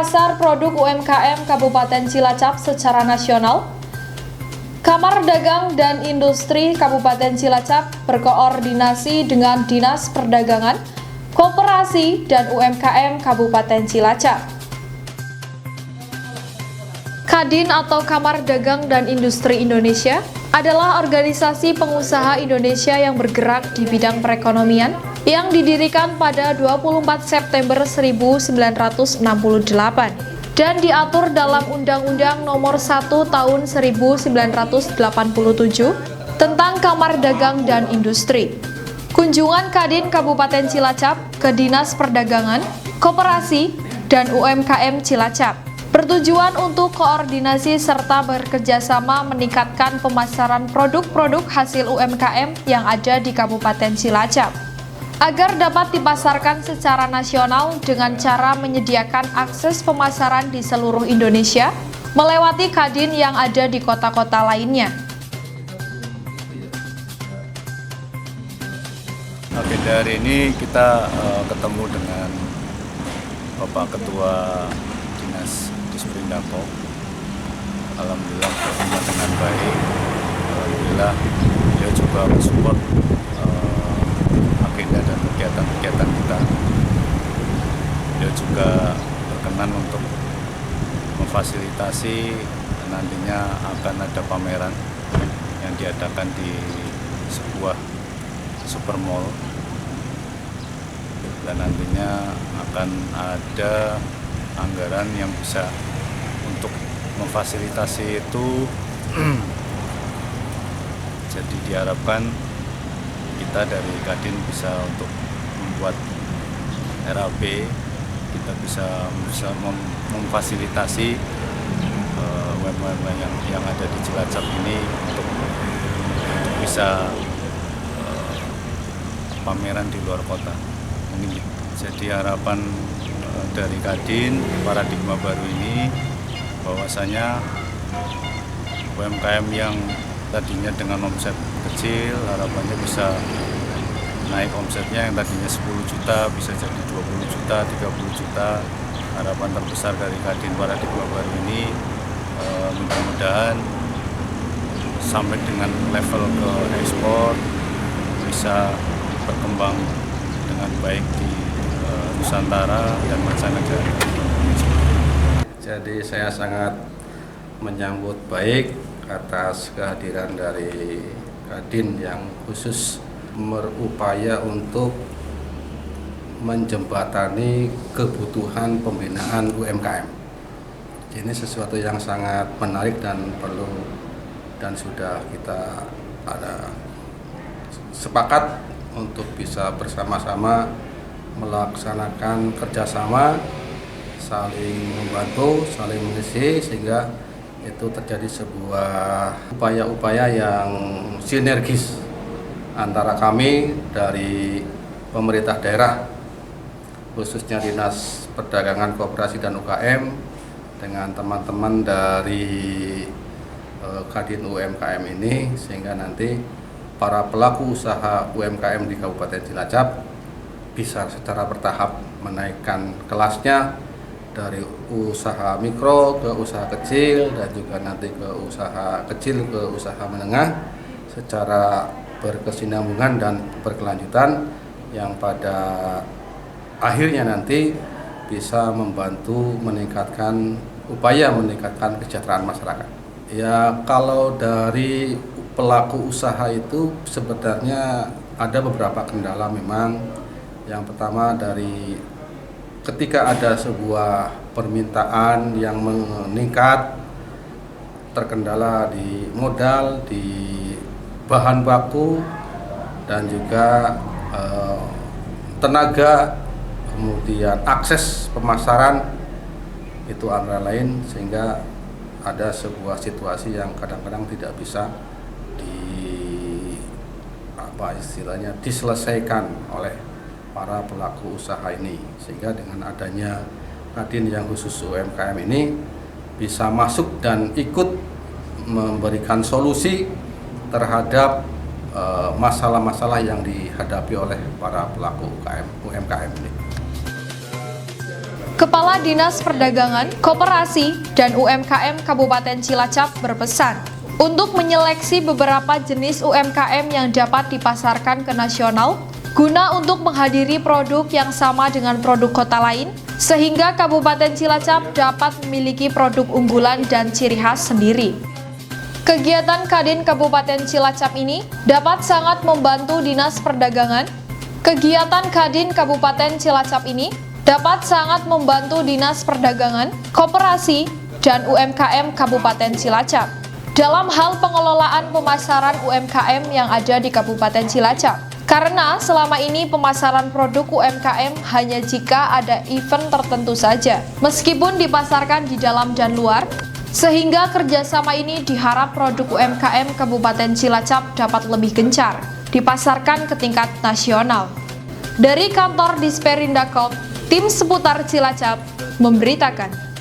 pasar produk UMKM Kabupaten Cilacap secara nasional, Kamar Dagang dan Industri Kabupaten Cilacap berkoordinasi dengan Dinas Perdagangan, Koperasi, dan UMKM Kabupaten Cilacap. Kadin atau Kamar Dagang dan Industri Indonesia adalah organisasi pengusaha Indonesia yang bergerak di bidang perekonomian yang didirikan pada 24 September 1968 dan diatur dalam Undang-Undang Nomor 1 Tahun 1987 tentang Kamar Dagang dan Industri. Kunjungan Kadin Kabupaten Cilacap ke Dinas Perdagangan, Koperasi, dan UMKM Cilacap bertujuan untuk koordinasi serta bekerjasama meningkatkan pemasaran produk-produk hasil UMKM yang ada di Kabupaten Cilacap, agar dapat dipasarkan secara nasional dengan cara menyediakan akses pemasaran di seluruh Indonesia melewati Kadin yang ada di kota-kota lainnya. Agenda hari ini kita ketemu dengan Bapak Ketua Dinas Disperindakom. Alhamdulillah bertemu dengan baik. Alhamdulillah dia juga mensupport agenda dan kegiatan kita. Dia juga berkenan untuk memfasilitasi nantinya akan ada pameran yang diadakan di sebuah supermall, dan nantinya akan ada anggaran yang bisa untuk memfasilitasi itu. Jadi diharapkan kita dari Kadin bisa untuk membuat RAB, kita bisa memfasilitasi UMKM yang ada di Cilacap ini untuk bisa pameran di luar kota. Jadi harapan dari Kadin paradigma baru ini bahwasanya UMKM yang tadinya dengan omset kecil harapannya bisa naik omsetnya yang tadinya 10 juta bisa jadi 20 juta, 30 juta. Harapan terbesar dari Kadin paradigma baru ini mudah-mudahan sampai dengan level ke ekspor, bisa berkembang dengan baik di Nusantara dan mancanegara. Jadi saya sangat menyambut baik atas kehadiran dari Kadin yang khusus berupaya untuk menjembatani kebutuhan pembinaan UMKM. Ini sesuatu yang sangat menarik dan perlu, dan sudah kita ada sepakat untuk bisa bersama-sama melaksanakan kerjasama, saling membantu, saling mengisi, sehingga itu terjadi sebuah upaya-upaya yang sinergis antara kami dari pemerintah daerah, khususnya Dinas Perdagangan, Koperasi, dan UKM, dengan teman-teman dari Kadin UMKM ini, sehingga nanti para pelaku usaha UMKM di Kabupaten Cilacap bisa secara bertahap menaikkan kelasnya dari usaha mikro ke usaha kecil, dan juga nanti ke usaha kecil ke usaha menengah secara berkesinambungan dan berkelanjutan, yang pada akhirnya nanti bisa membantu meningkatkan kesejahteraan masyarakat. Ya, kalau dari pelaku usaha itu sebenarnya ada beberapa kendala memang. Yang pertama, dari ketika ada sebuah permintaan yang meningkat, terkendala di modal, di bahan baku, dan juga tenaga, kemudian akses pemasaran, itu antara lain, sehingga ada sebuah situasi yang kadang-kadang tidak bisa diselesaikan oleh para pelaku usaha ini, sehingga dengan adanya Kadin yang khusus UMKM ini bisa masuk dan ikut memberikan solusi terhadap masalah-masalah yang dihadapi oleh para pelaku UMKM ini. Kepala Dinas Perdagangan, Koperasi, dan UMKM Kabupaten Cilacap berpesan untuk menyeleksi beberapa jenis UMKM yang dapat dipasarkan ke nasional guna untuk menghadiri produk yang sama dengan produk kota lain, sehingga Kabupaten Cilacap dapat memiliki produk unggulan dan ciri khas sendiri. Kegiatan Kadin Kabupaten Cilacap ini dapat sangat membantu Dinas Perdagangan. Kegiatan Kadin Kabupaten Cilacap ini dapat sangat membantu Dinas Perdagangan, Koperasi, dan UMKM Kabupaten Cilacap dalam hal pengelolaan pemasaran UMKM yang ada di Kabupaten Cilacap. Karena selama ini pemasaran produk UMKM hanya jika ada event tertentu saja, meskipun dipasarkan di dalam dan luar, sehingga kerjasama ini diharap produk UMKM Kabupaten Cilacap dapat lebih gencar dipasarkan ke tingkat nasional. Dari kantor Disperindak, Tim Seputar Cilacap memberitakan.